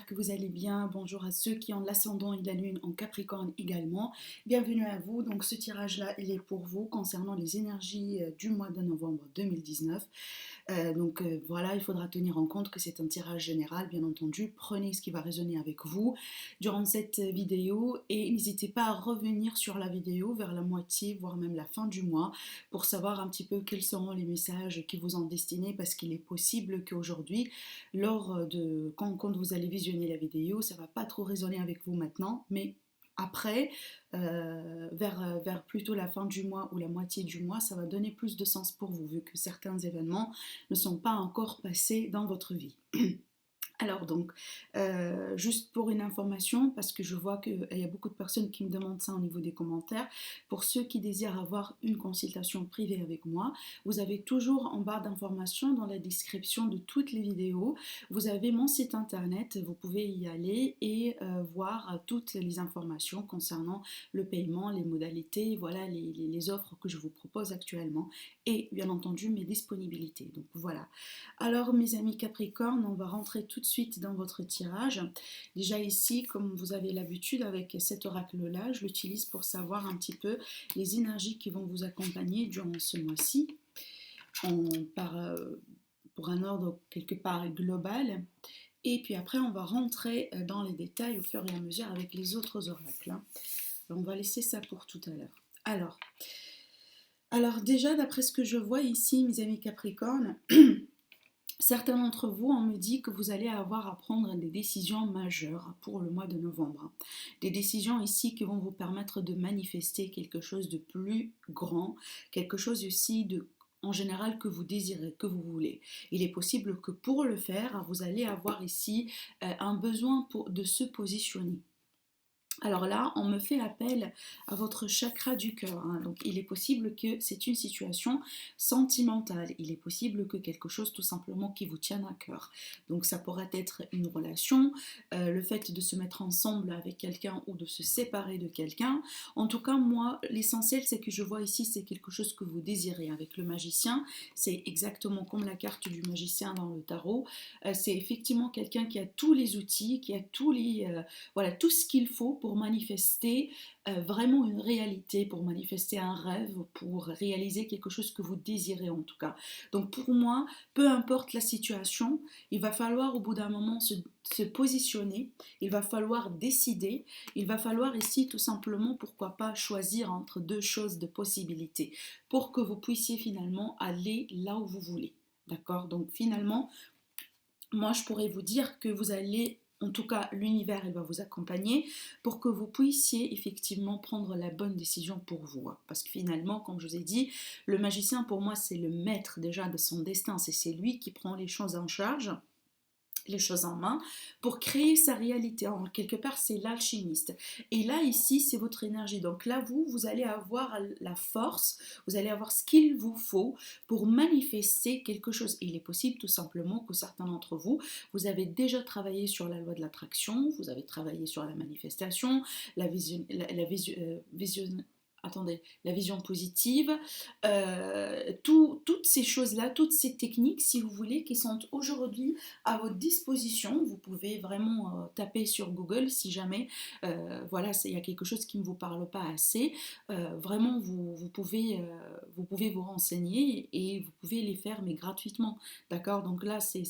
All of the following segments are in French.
j'espère que vous allez bien. Bonjour à ceux qui ont l'ascendant et la lune en Capricorne également. Bienvenue à vous. Donc ce tirage-là, il est pour vous concernant les énergies du mois de novembre 2019. Voilà, il faudra tenir en compte que c'est un tirage général, bien entendu. Prenez ce qui va résonner avec vous durant cette vidéo et n'hésitez pas à revenir sur la vidéo vers la moitié, voire même la fin du mois, pour savoir un petit peu quels seront les messages qui vous sont destinés, parce qu'il est possible qu'aujourd'hui, quand vous allez visionner la vidéo, ça va pas trop résonner avec vous maintenant, mais après, vers plutôt la fin du mois ou la moitié du mois, ça va donner plus de sens pour vous, vu que certains événements ne sont pas encore passés dans votre vie. Alors donc, juste pour une information, parce que je vois qu'il y a beaucoup de personnes qui me demandent ça au niveau des commentaires, pour ceux qui désirent avoir une consultation privée avec moi, vous avez toujours en barre d'informations dans la description de toutes les vidéos, vous avez mon site internet, vous pouvez y aller et voir toutes les informations concernant le paiement, les modalités, voilà les offres que je vous propose actuellement et bien entendu mes disponibilités. Donc voilà. Alors mes amis Capricorne, on va rentrer tout de suite dans votre tirage. Déjà ici, comme vous avez l'habitude avec cet oracle-là, je l'utilise pour savoir un petit peu les énergies qui vont vous accompagner durant ce mois-ci, pour un ordre quelque part global. Et puis après, on va rentrer dans les détails au fur et à mesure avec les autres oracles. Alors, on va laisser ça pour tout à l'heure. Alors déjà, d'après ce que je vois ici, mes amis Capricorne, certains d'entre vous, on me dit que vous allez avoir à prendre des décisions majeures pour le mois de novembre. Des décisions ici qui vont vous permettre de manifester quelque chose de plus grand, quelque chose aussi en général que vous désirez, que vous voulez. Il est possible que pour le faire, vous allez avoir ici un besoin de se positionner. Alors là, on me fait appel à votre chakra du cœur. Donc, il est possible que c'est une situation sentimentale. Il est possible que quelque chose tout simplement qui vous tienne à cœur. Donc, ça pourrait être une relation, le fait de se mettre ensemble avec quelqu'un ou de se séparer de quelqu'un. En tout cas, moi, l'essentiel, c'est que je vois ici, c'est quelque chose que vous désirez. Avec le magicien, c'est exactement comme la carte du magicien dans le tarot. C'est effectivement quelqu'un qui a tous les outils, qui a voilà, tout ce qu'il faut pour manifester vraiment une réalité, pour manifester un rêve, pour réaliser quelque chose que vous désirez en tout cas. Donc pour moi, peu importe la situation, il va falloir au bout d'un moment se positionner, il va falloir décider, il va falloir ici tout simplement, pourquoi pas, choisir entre deux choses de possibilités pour que vous puissiez finalement aller là où vous voulez. D'accord? Donc finalement, moi je pourrais vous dire que vous allez, en tout cas l'univers il va vous accompagner pour que vous puissiez effectivement prendre la bonne décision pour vous. Parce que finalement, comme je vous ai dit, le magicien pour moi c'est le maître déjà de son destin, c'est lui qui prend les choses en charge, les choses en main pour créer sa réalité. En quelque part, c'est l'alchimiste. Et là, ici, c'est votre énergie. Donc là, vous allez avoir la force, vous allez avoir ce qu'il vous faut pour manifester quelque chose. Et il est possible tout simplement que certains d'entre vous, vous avez déjà travaillé sur la loi de l'attraction, vous avez travaillé sur la manifestation, la vision positive, toutes ces choses-là, toutes ces techniques, si vous voulez, qui sont aujourd'hui à votre disposition. Vous pouvez vraiment taper sur Google si jamais voilà, il y a quelque chose qui ne vous parle pas assez. Vraiment, vous pouvez vous renseigner et vous pouvez les faire, mais gratuitement. D'accord? Donc là, c'est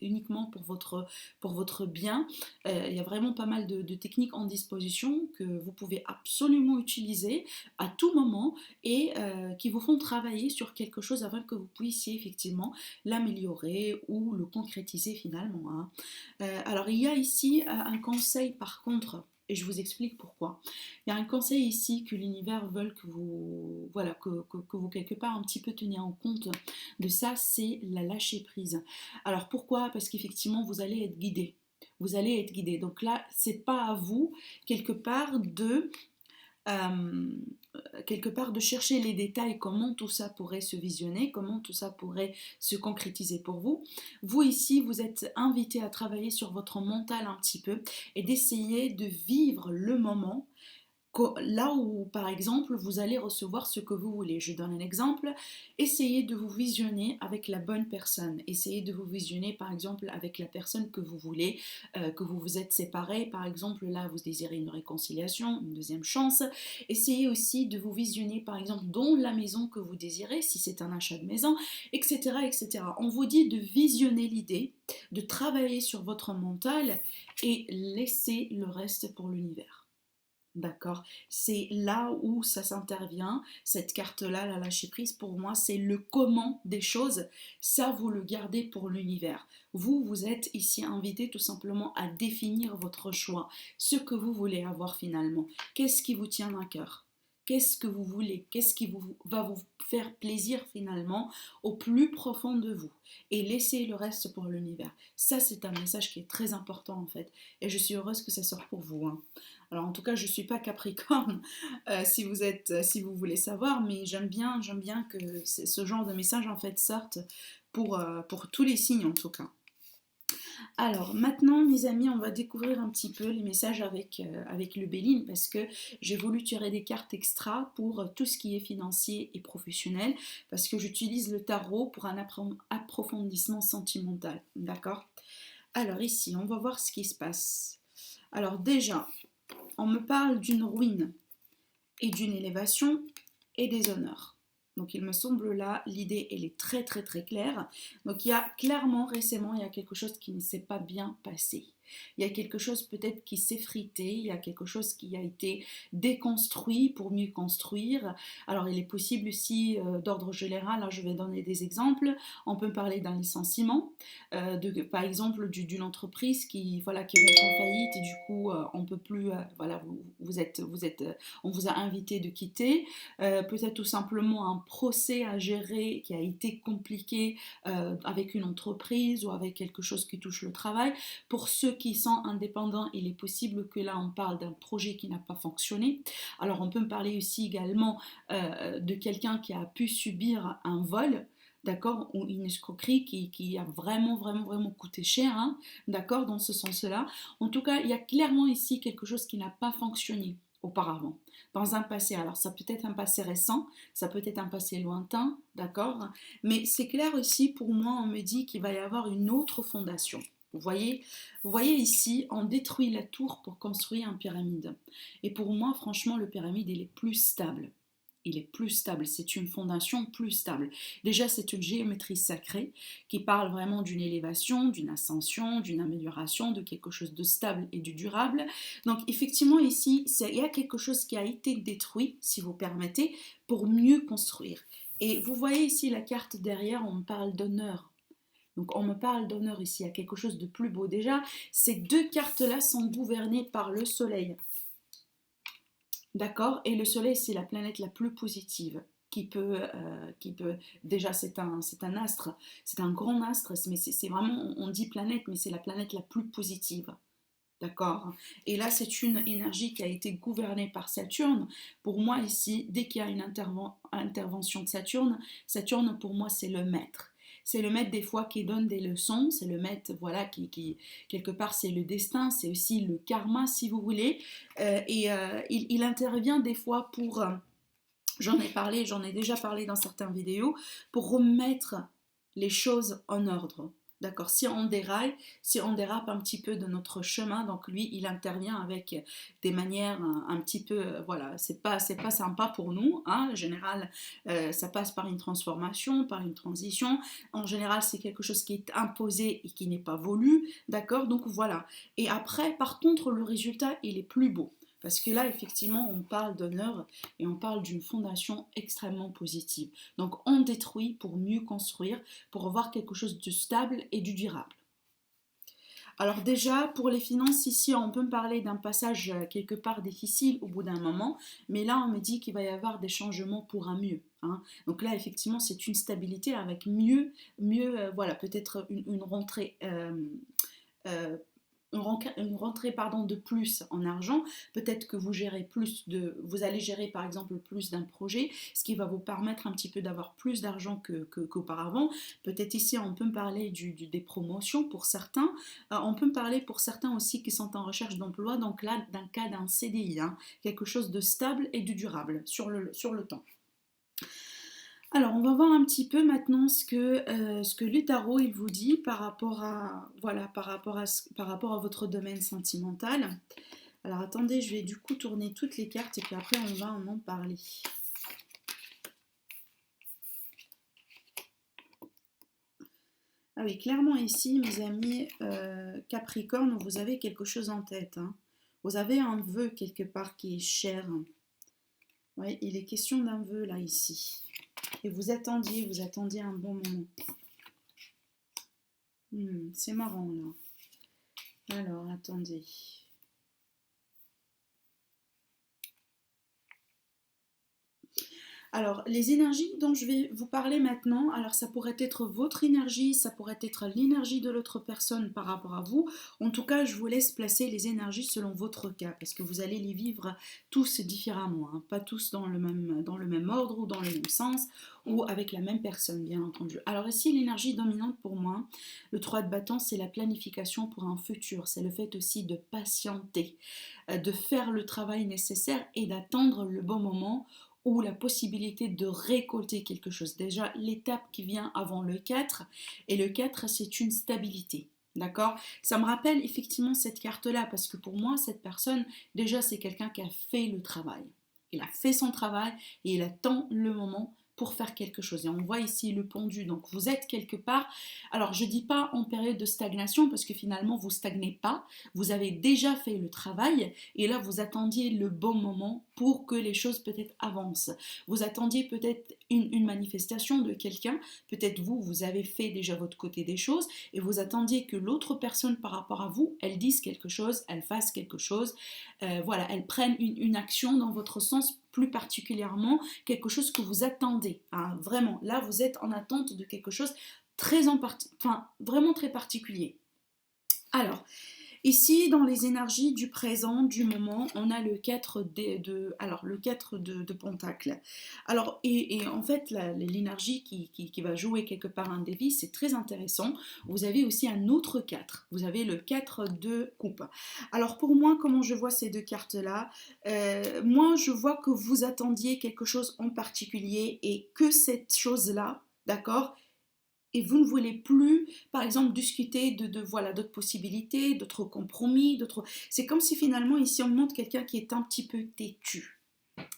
uniquement pour votre bien. Il y a vraiment pas mal de techniques en disposition que vous pouvez absolument utiliser à tout moment et qui vous font travailler sur quelque chose afin que vous puissiez effectivement l'améliorer ou le concrétiser finalement. Alors il y a ici un conseil par contre, et je vous explique pourquoi. Il y a un conseil ici que l'univers veut que vous, voilà, que vous quelque part un petit peu teniez en compte de ça, c'est la lâcher prise. Alors pourquoi? Parce qu'effectivement vous allez être guidé. Vous allez être guidé. Donc là, c'est pas à vous quelque part euh, de chercher les détails, comment tout ça pourrait se visionner, comment tout ça pourrait se concrétiser pour vous. Vous ici, vous êtes invité à travailler sur votre mental un petit peu et d'essayer de vivre le moment Là où, par exemple, vous allez recevoir ce que vous voulez. Je donne un exemple. Essayez de vous visionner avec la bonne personne. Essayez de vous visionner, par exemple, avec la personne que vous voulez, que vous vous êtes séparés. Par exemple, là, vous désirez une réconciliation, une deuxième chance. Essayez aussi de vous visionner, par exemple, dans la maison que vous désirez, si c'est un achat de maison, etc., etc. On vous dit de visionner l'idée, de travailler sur votre mental et laisser le reste pour l'univers. D'accord, c'est là où ça s'intervient, cette carte-là, la lâcher prise, pour moi, c'est le comment des choses. Ça, vous le gardez pour l'univers. Vous, vous êtes ici invité tout simplement à définir votre choix, ce que vous voulez avoir finalement. Qu'est-ce qui vous tient à cœur? Qu'est-ce que vous voulez? Qu'est-ce qui va vous faire plaisir finalement au plus profond de vous? Et laissez le reste pour l'univers. Ça, c'est un message qui est très important en fait. Et je suis heureuse que ça sorte pour vous, hein. Alors en tout cas, je ne suis pas Capricorne, si vous voulez savoir, mais j'aime bien que ce genre de message en fait sorte pour tous les signes en tout cas. Alors maintenant, mes amis, on va découvrir un petit peu les messages avec le Béline parce que j'ai voulu tirer des cartes extra pour tout ce qui est financier et professionnel parce que j'utilise le tarot pour un approfondissement sentimental. D'accord? Alors ici, on va voir ce qui se passe. Alors déjà, on me parle d'une ruine et d'une élévation et des honneurs. Donc il me semble là, l'idée elle est très très très claire. Donc il y a clairement récemment, il y a quelque chose qui ne s'est pas bien passé. Il y a quelque chose peut-être qui s'est frité, il y a quelque chose qui a été déconstruit pour mieux construire. Alors il est possible aussi d'ordre général, là je vais donner des exemples, on peut parler d'un licenciement, par exemple d'une entreprise qui, voilà, qui rentre en faillite et du coup on peut plus, voilà, on vous a invité de quitter, peut-être tout simplement un procès à gérer qui a été compliqué avec une entreprise ou avec quelque chose qui touche le travail. Pour ceux qui sont indépendants, il est possible que là on parle d'un projet qui n'a pas fonctionné. Alors on peut me parler aussi également de quelqu'un qui a pu subir un vol, d'accord, ou une escroquerie qui a vraiment coûté cher, hein, d'accord, dans ce sens-là. En tout cas, il y a clairement ici quelque chose qui n'a pas fonctionné auparavant, dans un passé. Alors ça peut être un passé récent, ça peut être un passé lointain, d'accord, mais c'est clair aussi pour moi, on me dit qu'il va y avoir une autre fondation. Vous voyez ici, on détruit la tour pour construire un pyramide. Et pour moi, franchement, le pyramide, il est plus stable. Il est plus stable, c'est une fondation plus stable. Déjà, c'est une géométrie sacrée qui parle vraiment d'une élévation, d'une ascension, d'une amélioration, de quelque chose de stable et de durable. Donc, effectivement, ici, il y a quelque chose qui a été détruit, si vous permettez, pour mieux construire. Et vous voyez ici la carte derrière, on me parle d'honneur. Donc on me parle d'honneur ici, il y a quelque chose de plus beau. Déjà, ces deux cartes-là sont gouvernées par le soleil. D'accord? Et le soleil, c'est la planète la plus positive. Déjà c'est un astre, c'est un grand astre, mais c'est vraiment, on dit planète, mais c'est la planète la plus positive. D'accord? Et là, c'est une énergie qui a été gouvernée par Saturne. Pour moi, ici, dès qu'il y a une intervention de Saturne, Saturne, pour moi, c'est le maître. C'est le maître des fois qui donne des leçons, c'est le maître, voilà, quelque part, c'est le destin, c'est aussi le karma, si vous voulez. Il intervient des fois pour, j'en ai déjà parlé dans certaines vidéos, pour remettre les choses en ordre. D'accord, si on déraille, si on dérape un petit peu de notre chemin, donc lui, il intervient avec des manières un petit peu, voilà, c'est pas sympa pour nous, hein. En général, ça passe par une transformation, par une transition. En général, c'est quelque chose qui est imposé et qui n'est pas voulu, d'accord. Donc voilà. Et après, par contre, le résultat, il est plus beau. Parce que là, effectivement, on parle d'honneur et on parle d'une fondation extrêmement positive. Donc, on détruit pour mieux construire, pour avoir quelque chose de stable et du durable. Alors déjà, pour les finances, ici, on peut me parler d'un passage quelque part difficile au bout d'un moment, mais là, on me dit qu'il va y avoir des changements pour un mieux, hein. Donc là, effectivement, c'est une stabilité avec voilà, peut-être une rentrée euh, une rentrée pardon, de plus en argent. Peut-être que vous allez gérer par exemple plus d'un projet, ce qui va vous permettre un petit peu d'avoir plus d'argent qu'auparavant. Peut-être ici on peut me parler des promotions pour certains. On peut me parler pour certains aussi qui sont en recherche d'emploi, donc là d'un cas d'un CDI, hein, quelque chose de stable et de durable sur le temps. Alors, on va voir un petit peu maintenant ce que le tarot il vous dit par rapport à, voilà, par rapport à votre domaine sentimental. Alors, attendez, je vais du coup tourner toutes les cartes et puis après, on va en parler. Ah oui, clairement ici, mes amis Capricorne, vous avez quelque chose en tête, hein. Vous avez un vœu quelque part qui est cher. Oui, il est question d'un vœu là, ici. Et vous attendiez un bon moment. C'est marrant là. Alors, attendez. Alors, les énergies dont je vais vous parler maintenant, alors ça pourrait être votre énergie, ça pourrait être l'énergie de l'autre personne par rapport à vous. En tout cas, je vous laisse placer les énergies selon votre cas, parce que vous allez les vivre tous différemment, hein, pas tous dans le même ordre ou dans le même sens, ou avec la même personne, bien entendu. Alors ici, l'énergie dominante pour moi, le 3 de bâton, c'est la planification pour un futur, c'est le fait aussi de patienter, de faire le travail nécessaire et d'attendre le bon moment ou la possibilité de récolter quelque chose. Déjà, l'étape qui vient avant le 4, et le 4, c'est une stabilité. D'accord? Ça me rappelle effectivement cette carte-là, parce que pour moi, cette personne, déjà, c'est quelqu'un qui a fait le travail. Il a fait son travail et il attend le moment pour faire quelque chose. Et on voit ici le pendu, donc vous êtes quelque part, alors je ne dis pas en période de stagnation, parce que finalement vous ne stagnez pas, vous avez déjà fait le travail, et là vous attendiez le bon moment pour que les choses peut-être avancent. Vous attendiez peut-être une manifestation de quelqu'un, peut-être vous avez fait déjà votre côté des choses, et vous attendiez que l'autre personne par rapport à vous, elle dise quelque chose, elle fasse quelque chose, voilà, elle prenne une action dans votre sens, plus particulièrement quelque chose que vous attendez, hein, vraiment, là vous êtes en attente de quelque chose vraiment très particulier. Alors, ici, dans les énergies du présent, du moment, on a le 4 de Pentacle. Alors, et en fait, l'énergie qui va jouer quelque part un dévi, c'est très intéressant. Vous avez aussi un autre 4. Vous avez le 4 de coupe. Alors, pour moi, comment je vois ces deux cartes-là, moi, je vois que vous attendiez quelque chose en particulier et que cette chose-là, d'accord, et vous ne voulez plus, par exemple, discuter voilà, d'autres possibilités, d'autres compromis, d'autres. C'est comme si finalement, ici, on montre quelqu'un qui est un petit peu têtu,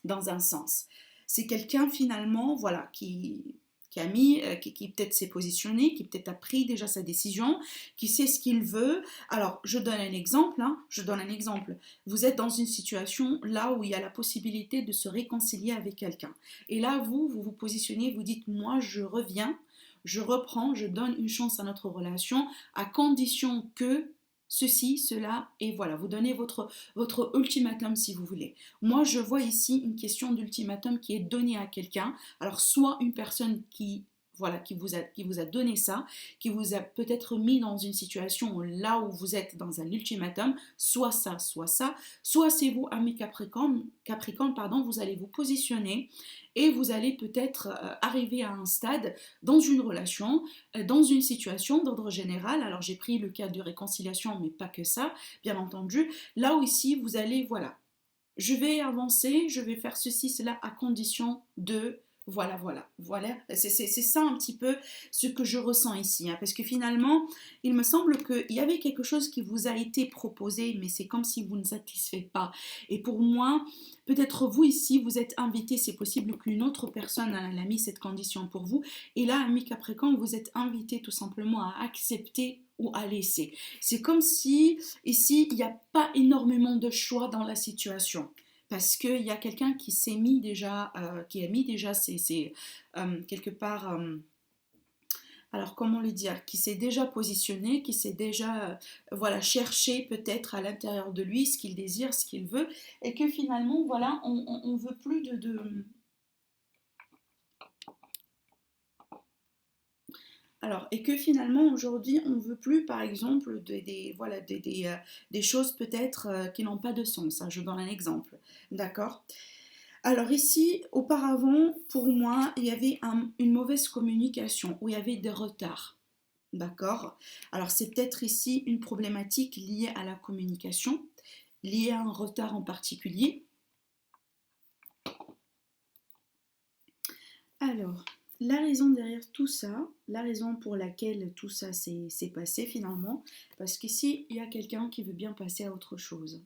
dans un sens. C'est quelqu'un finalement, voilà, qui a mis, qui peut-être s'est positionné, qui peut-être a pris déjà sa décision, qui sait ce qu'il veut. Alors, je donne un exemple, hein, je donne un exemple. Vous êtes dans une situation là où il y a la possibilité de se réconcilier avec quelqu'un. Et là, vous positionnez, vous dites, moi, je reviens, je reprends, je donne une chance à notre relation, à condition que ceci, cela, et voilà, vous donnez votre ultimatum si vous voulez. Moi, je vois ici une question d'ultimatum qui est donnée à quelqu'un. Alors, soit une personne qui voilà, qui vous a donné ça, qui vous a peut-être mis dans une situation là où vous êtes dans un ultimatum, soit ça, soit c'est vous, ami Capricorne, pardon, vous allez vous positionner et vous allez peut-être arriver à un stade dans une relation, dans une situation d'ordre général. Alors j'ai pris le cas de réconciliation, mais pas que ça, bien entendu. Là où ici, vous allez, voilà, je vais avancer, je vais faire ceci, cela à condition de voilà. C'est ça un petit peu ce que je ressens ici, hein, parce que finalement, il me semble qu'il y avait quelque chose qui vous a été proposé, mais c'est comme si vous ne satisfait pas. Et pour moi, peut-être vous ici, vous êtes invité, c'est possible qu'une autre personne a mis cette condition pour vous, et là, ami Capricorne, vous êtes invité tout simplement à accepter ou à laisser. C'est comme si ici, il n'y a pas énormément de choix dans la situation. Parce qu'il y a quelqu'un qui s'est mis déjà, qui a mis déjà quelque part, alors comment le dire, qui s'est déjà positionné, qui s'est déjà, voilà, cherché peut-être à l'intérieur de lui ce qu'il désire, ce qu'il veut, et que finalement, voilà, on veut plus Alors, et que finalement aujourd'hui on ne veut plus par exemple voilà, des choses peut-être qui n'ont pas de sens, hein, je donne un exemple, d'accord? Alors ici, auparavant, pour moi, il y avait une mauvaise communication, où il y avait des retards, d'accord? Alors c'est peut-être ici une problématique liée à la communication, liée à un retard en particulier. Alors, la raison derrière tout ça, la raison pour laquelle tout ça s'est passé finalement, parce qu'ici, il y a quelqu'un qui veut bien passer à autre chose.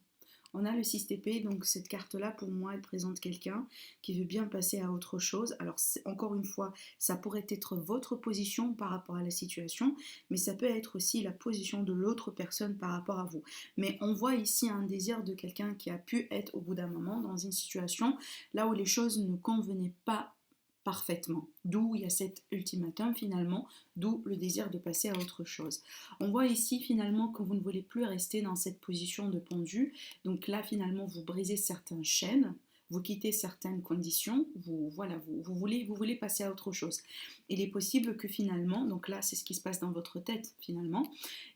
On a le 6TP, donc cette carte-là, pour moi, elle présente quelqu'un qui veut bien passer à autre chose. Alors, encore une fois, ça pourrait être votre position par rapport à la situation, mais ça peut être aussi la position de l'autre personne par rapport à vous. Mais on voit ici un désir de quelqu'un qui a pu être au bout d'un moment dans une situation là où les choses ne convenaient pas parfaitement. D'où il y a cet ultimatum finalement, d'où le désir de passer à autre chose. On voit ici finalement que vous ne voulez plus rester dans cette position de pendu. Donc là finalement vous brisez certaines chaînes, vous quittez certaines conditions, vous voulez passer à autre chose. Il est possible que finalement, donc là c'est ce qui se passe dans votre tête finalement,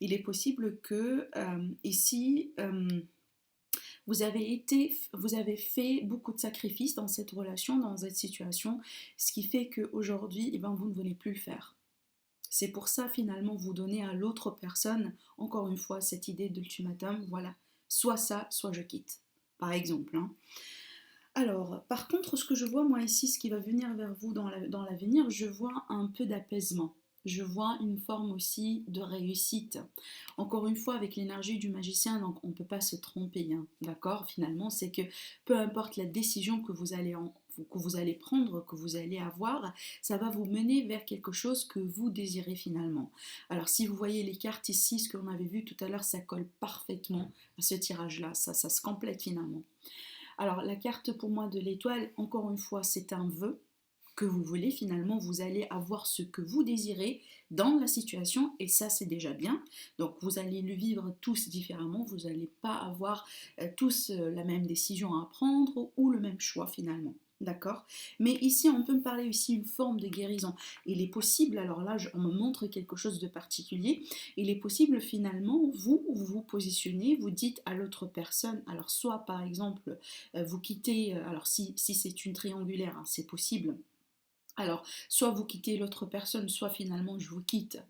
il est possible que ici vous avez fait beaucoup de sacrifices dans cette relation, dans cette situation, ce qui fait qu'aujourd'hui, eh ben, vous ne voulez plus le faire. C'est pour ça, finalement, vous donnez à l'autre personne, encore une fois, cette idée d'ultimatum, voilà, soit ça, soit je quitte, par exemple, hein. Alors, par contre, ce que je vois moi ici, ce qui va venir vers vous dans l'avenir, je vois un peu d'apaisement. Je vois une forme aussi de réussite. Encore une fois, avec l'énergie du magicien, donc on ne peut pas se tromper, hein, d'accord? Finalement, c'est que peu importe la décision que vous allez prendre, que vous allez avoir, ça va vous mener vers quelque chose que vous désirez finalement. Alors, si vous voyez les cartes ici, ce que l'on avait vu tout à l'heure, ça colle parfaitement à ce tirage-là, ça se complète finalement. Alors la carte pour moi de l'étoile, encore une fois, c'est un vœu que vous voulez. Finalement, vous allez avoir ce que vous désirez dans la situation et ça, c'est déjà bien. Donc vous allez le vivre tous différemment. Vous n'allez pas avoir tous la même décision à prendre ou le même choix finalement. D'accord? Mais ici, on peut me parler aussi d'une forme de guérison. Il est possible, alors là, on me montre quelque chose de particulier. Il est possible finalement, vous vous positionnez, vous dites à l'autre personne, alors soit par exemple, vous quittez, alors si c'est une triangulaire, hein, c'est possible. Alors, soit vous quittez l'autre personne, soit finalement je vous quitte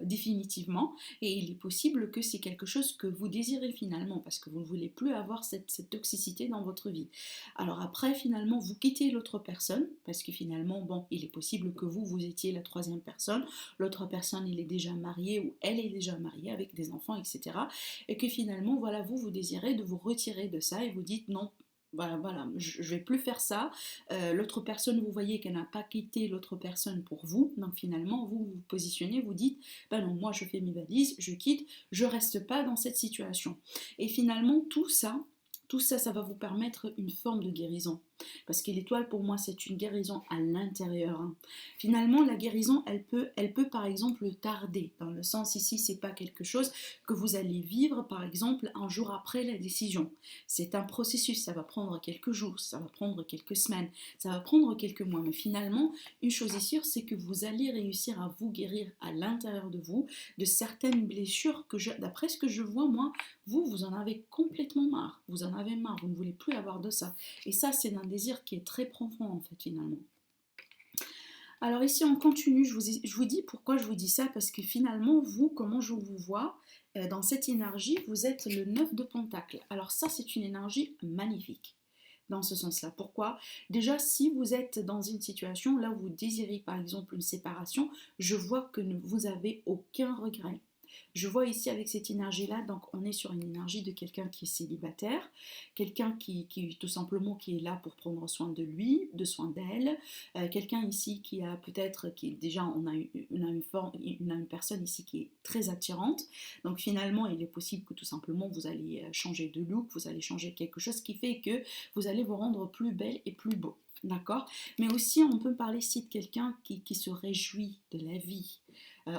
définitivement. Et il est possible que c'est quelque chose que vous désirez finalement, parce que vous ne voulez plus avoir cette toxicité dans votre vie. Alors après, finalement, vous quittez l'autre personne, parce que finalement, bon, il est possible que vous étiez la troisième personne, l'autre personne, il est déjà marié ou elle est déjà mariée avec des enfants, etc. Et que finalement, voilà, vous désirez de vous retirer de ça et vous dites non. Voilà, je ne vais plus faire ça. L'autre personne, vous voyez qu'elle n'a pas quitté l'autre personne pour vous. Donc finalement, vous vous positionnez, vous dites, ben non, moi je fais mes valises, je quitte, je reste pas dans cette situation. Et finalement, tout ça, ça va vous permettre une forme de guérison. Parce que l'étoile, pour moi, c'est une guérison à l'intérieur, hein. Finalement, la guérison, elle peut par exemple tarder. Dans le sens ici, c'est pas quelque chose que vous allez vivre, par exemple, un jour après la décision. C'est un processus, ça va prendre quelques jours, ça va prendre quelques semaines, ça va prendre quelques mois. Mais finalement, une chose est sûre, c'est que vous allez réussir à vous guérir à l'intérieur de vous de certaines blessures que, d'après ce que je vois, moi, vous en avez complètement marre. Vous en avez marre, vous ne voulez plus avoir de ça. Et ça, c'est un désir qui est très profond, en fait, finalement. Alors ici, on continue. Je vous dis pourquoi je vous dis ça, parce que finalement, vous, comment je vous vois, dans cette énergie, vous êtes le 9 de Pentacle. Alors ça, c'est une énergie magnifique dans ce sens-là. Pourquoi? Déjà, si vous êtes dans une situation là où vous désirez par exemple une séparation, je vois que vous avez aucun regret. Je vois ici avec cette énergie-là, donc on est sur une énergie de quelqu'un qui est célibataire, quelqu'un qui tout simplement qui est là pour prendre soin de lui, de soin d'elle, quelqu'un ici qui a peut-être, qui déjà on a une personne ici qui est très attirante, donc finalement il est possible que tout simplement vous allez changer de look, vous allez changer quelque chose qui fait que vous allez vous rendre plus belle et plus beau. D'accord? Mais aussi, on peut parler ici de quelqu'un qui se réjouit de la vie.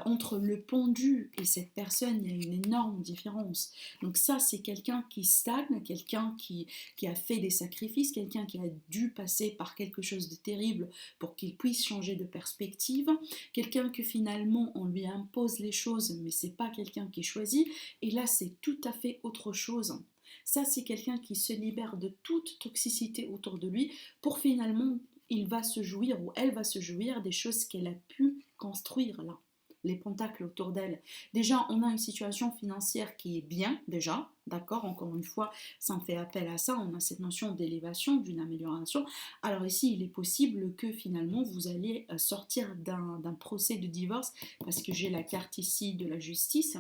Entre le pendu et cette personne, il y a une énorme différence. Donc ça, c'est quelqu'un qui stagne, quelqu'un qui a fait des sacrifices, quelqu'un qui a dû passer par quelque chose de terrible pour qu'il puisse changer de perspective, quelqu'un que finalement on lui impose les choses, mais c'est pas quelqu'un qui choisit. Et là, c'est tout à fait autre chose. Ça, c'est quelqu'un qui se libère de toute toxicité autour de lui pour finalement, il va se jouir ou elle va se jouir des choses qu'elle a pu construire là, les pentacles autour d'elle. Déjà, on a une situation financière qui est bien, déjà, d'accord, encore une fois, ça me fait appel à ça, on a cette notion d'élévation, d'une amélioration. Alors ici, il est possible que finalement, vous allez sortir d'un procès de divorce, parce que j'ai la carte ici de la justice,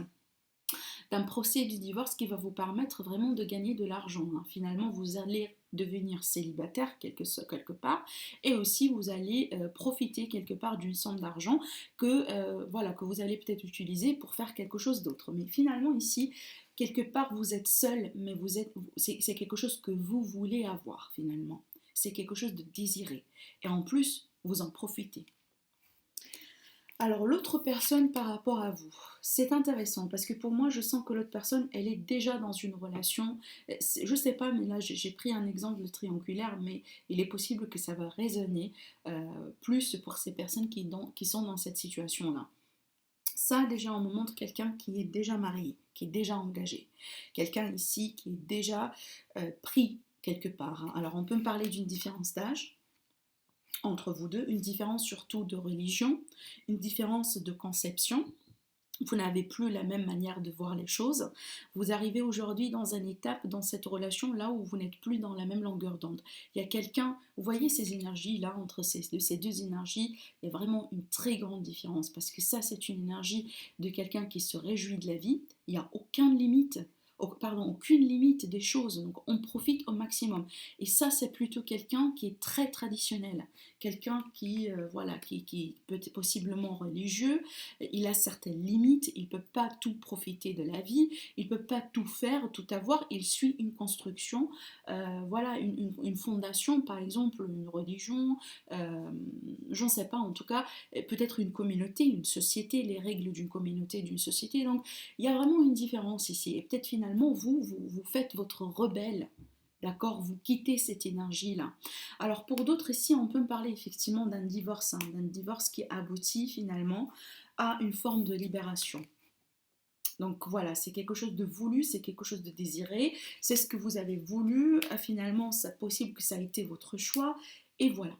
d'un procès du divorce qui va vous permettre vraiment de gagner de l'argent. Hein. Finalement, vous allez devenir célibataire quelque part et aussi vous allez profiter quelque part d'une somme d'argent voilà, que vous allez peut-être utiliser pour faire quelque chose d'autre. Mais finalement ici, quelque part vous êtes seul, mais c'est quelque chose que vous voulez avoir finalement. C'est quelque chose de désiré. Et en plus, vous en profitez. Alors l'autre personne par rapport à vous, c'est intéressant parce que pour moi je sens que l'autre personne elle est déjà dans une relation, je sais pas mais là j'ai pris un exemple de triangulaire mais il est possible que ça va résonner plus pour ces personnes qui sont dans cette situation là. Ça déjà on me montre quelqu'un qui est déjà marié, qui est déjà engagé, quelqu'un ici qui est déjà pris quelque part. Hein. Alors on peut me parler d'une différence d'âge entre vous deux, une différence surtout de religion, une différence de conception. Vous n'avez plus la même manière de voir les choses. Vous arrivez aujourd'hui dans une étape dans cette relation là où vous n'êtes plus dans la même longueur d'onde. Il y a quelqu'un, vous voyez ces énergies là, entre ces deux énergies, il y a vraiment une très grande différence parce que ça c'est une énergie de quelqu'un qui se réjouit de la vie, il n'y a aucune limite. Aucune limite des choses, donc on profite au maximum. Et ça, c'est plutôt quelqu'un qui est très traditionnel, quelqu'un voilà, qui peut être possiblement religieux, il a certaines limites, il ne peut pas tout profiter de la vie, il ne peut pas tout faire, tout avoir, il suit une construction, voilà, une fondation, par exemple, une religion, j'en sais pas, en tout cas, peut-être une communauté, une société, les règles d'une communauté, d'une société, donc il y a vraiment une différence ici, et peut-être finalement, vous faites votre rebelle, d'accord, vous quittez cette énergie-là. Alors pour d'autres ici, on peut me parler effectivement d'un divorce, hein, d'un divorce qui aboutit finalement à une forme de libération. Donc voilà, c'est quelque chose de voulu, c'est quelque chose de désiré, c'est ce que vous avez voulu, finalement c'est possible que ça ait été votre choix, et voilà.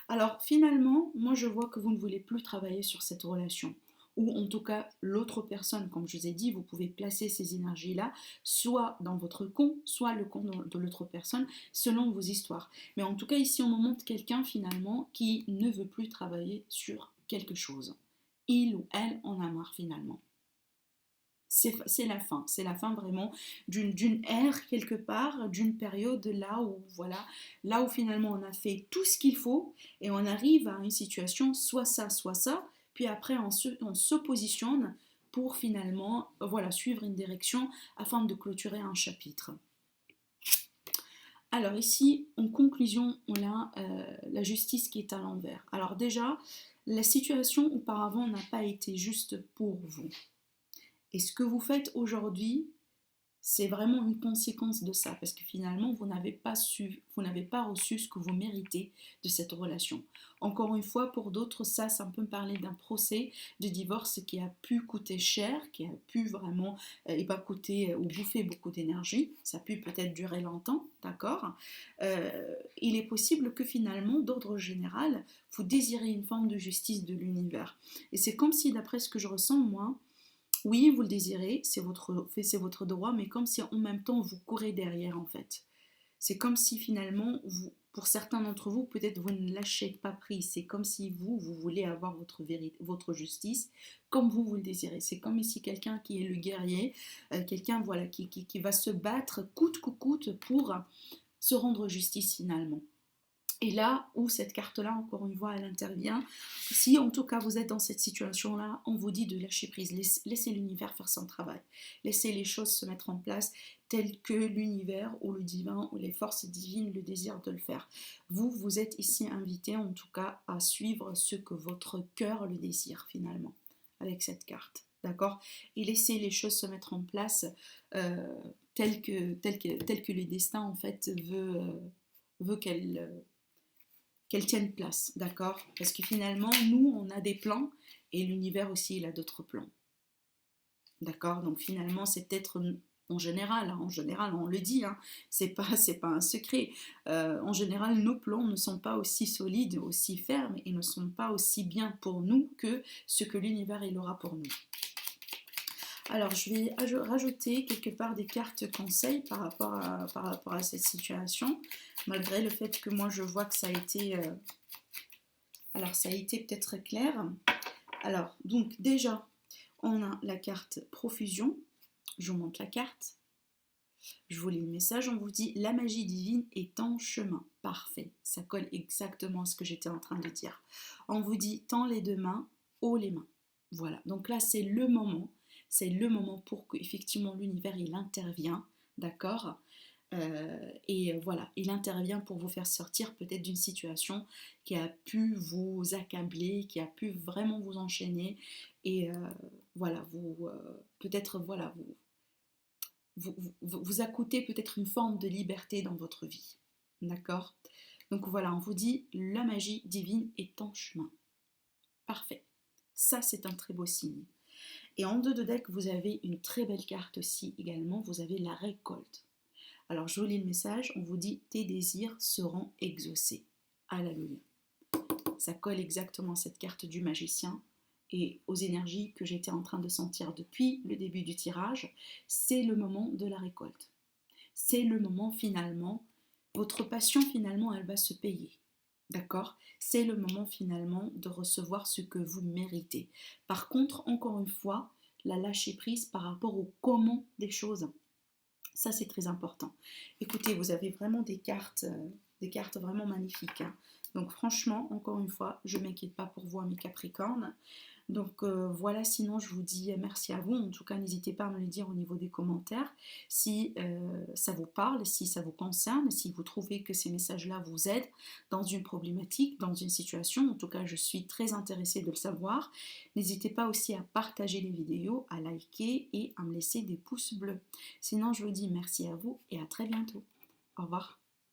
Alors finalement, moi je vois que vous ne voulez plus travailler sur cette relation, ou en tout cas l'autre personne, comme je vous ai dit, vous pouvez placer ces énergies-là, soit dans votre compte, soit le compte de l'autre personne, selon vos histoires. Mais en tout cas ici on me montre quelqu'un finalement qui ne veut plus travailler sur quelque chose. Il ou elle en a marre finalement. C'est la fin vraiment d'une ère quelque part, d'une période là où voilà, là où finalement on a fait tout ce qu'il faut et on arrive à une situation soit ça, puis après on se positionne pour finalement voilà, suivre une direction afin de clôturer un chapitre. Alors ici, en conclusion, on a la justice qui est à l'envers. Alors déjà, la situation auparavant n'a pas été juste pour vous. Et ce que vous faites aujourd'hui, c'est vraiment une conséquence de ça, parce que finalement, vous n'avez pas reçu ce que vous méritez de cette relation. Encore une fois, pour d'autres, ça peut me parler d'un procès de divorce qui a pu coûter cher, qui a pu vraiment, et pas coûter ou bouffer beaucoup d'énergie, ça a pu peut-être durer longtemps, d'accord. Il est possible que finalement, d'ordre général, vous désirez une forme de justice de l'univers. Et c'est comme si, d'après ce que je ressens, moi, oui, vous le désirez, c'est votre droit, mais comme si en même temps vous courez derrière en fait. C'est comme si finalement, pour certains d'entre vous, peut-être vous ne lâchez pas prise. C'est comme si vous voulez avoir votre vérité, votre justice, comme vous le désirez. C'est comme ici quelqu'un qui est le guerrier, quelqu'un voilà, qui va se battre coûte que coûte pour se rendre justice finalement. Et là où cette carte-là, encore une fois, elle intervient, si en tout cas vous êtes dans cette situation-là, on vous dit de lâcher prise, laissez l'univers faire son travail, laissez les choses se mettre en place telles que l'univers ou le divin ou les forces divines le désirent de le faire. Vous êtes ici invité en tout cas à suivre ce que votre cœur le désire finalement. avec cette carte. D'accord? Et laissez les choses se mettre en place telles que le destin en fait veut qu'elles tiennent place. D'accord? Parce que finalement, nous, on a des plans et l'univers aussi, il a d'autres plans. D'accord? Donc finalement, c'est peut-être en général, on le dit, hein, c'est pas un secret. En général, nos plans ne sont pas aussi solides, aussi fermes et ne sont pas aussi bien pour nous que ce que l'univers il aura pour nous. Alors, je vais rajouter quelque part des cartes conseils par rapport à cette situation, malgré le fait que moi je vois que ça a été, ça a été peut-être clair. Alors, donc déjà, on a la carte profusion. Je vous montre la carte. Je vous lis le message. On vous dit la magie divine est en chemin. Parfait. Ça colle exactement à ce que j'étais en train de dire. On vous dit tends les deux mains, haut les mains. Voilà. Donc là, c'est le moment. C'est le moment pour que effectivement l'univers il intervient. D'accord? Et voilà, il intervient pour vous faire sortir peut-être d'une situation qui a pu vous accabler, qui a pu vraiment vous enchaîner et voilà, peut-être voilà, vous a coûté peut-être une forme de liberté dans votre vie. D'accord? Donc voilà, on vous dit la magie divine est en chemin. Parfait. Ça, c'est un très beau signe. Et en dos de deck, vous avez une très belle carte aussi également, vous avez la récolte. Alors, je vous lis le message, on vous dit tes désirs seront exaucés. Alléluia. Ça colle exactement cette carte du magicien et aux énergies que j'étais en train de sentir depuis le début du tirage. C'est le moment de la récolte. C'est le moment finalement, votre passion finalement, elle va se payer. D'accord? C'est le moment finalement de recevoir ce que vous méritez. Par contre, encore une fois, la lâcher prise par rapport au comment des choses. Ça, c'est très important. Écoutez, vous avez vraiment des cartes vraiment magnifiques, hein. Donc franchement, encore une fois, je ne m'inquiète pas pour vous, mes Capricornes. Donc voilà, sinon je vous dis merci à vous. En tout cas, n'hésitez pas à me le dire au niveau des commentaires si ça vous parle, si ça vous concerne, si vous trouvez que ces messages-là vous aident dans une problématique, dans une situation. En tout cas, je suis très intéressée de le savoir. N'hésitez pas aussi à partager les vidéos, à liker et à me laisser des pouces bleus. Sinon, je vous dis merci à vous et à très bientôt. Au revoir.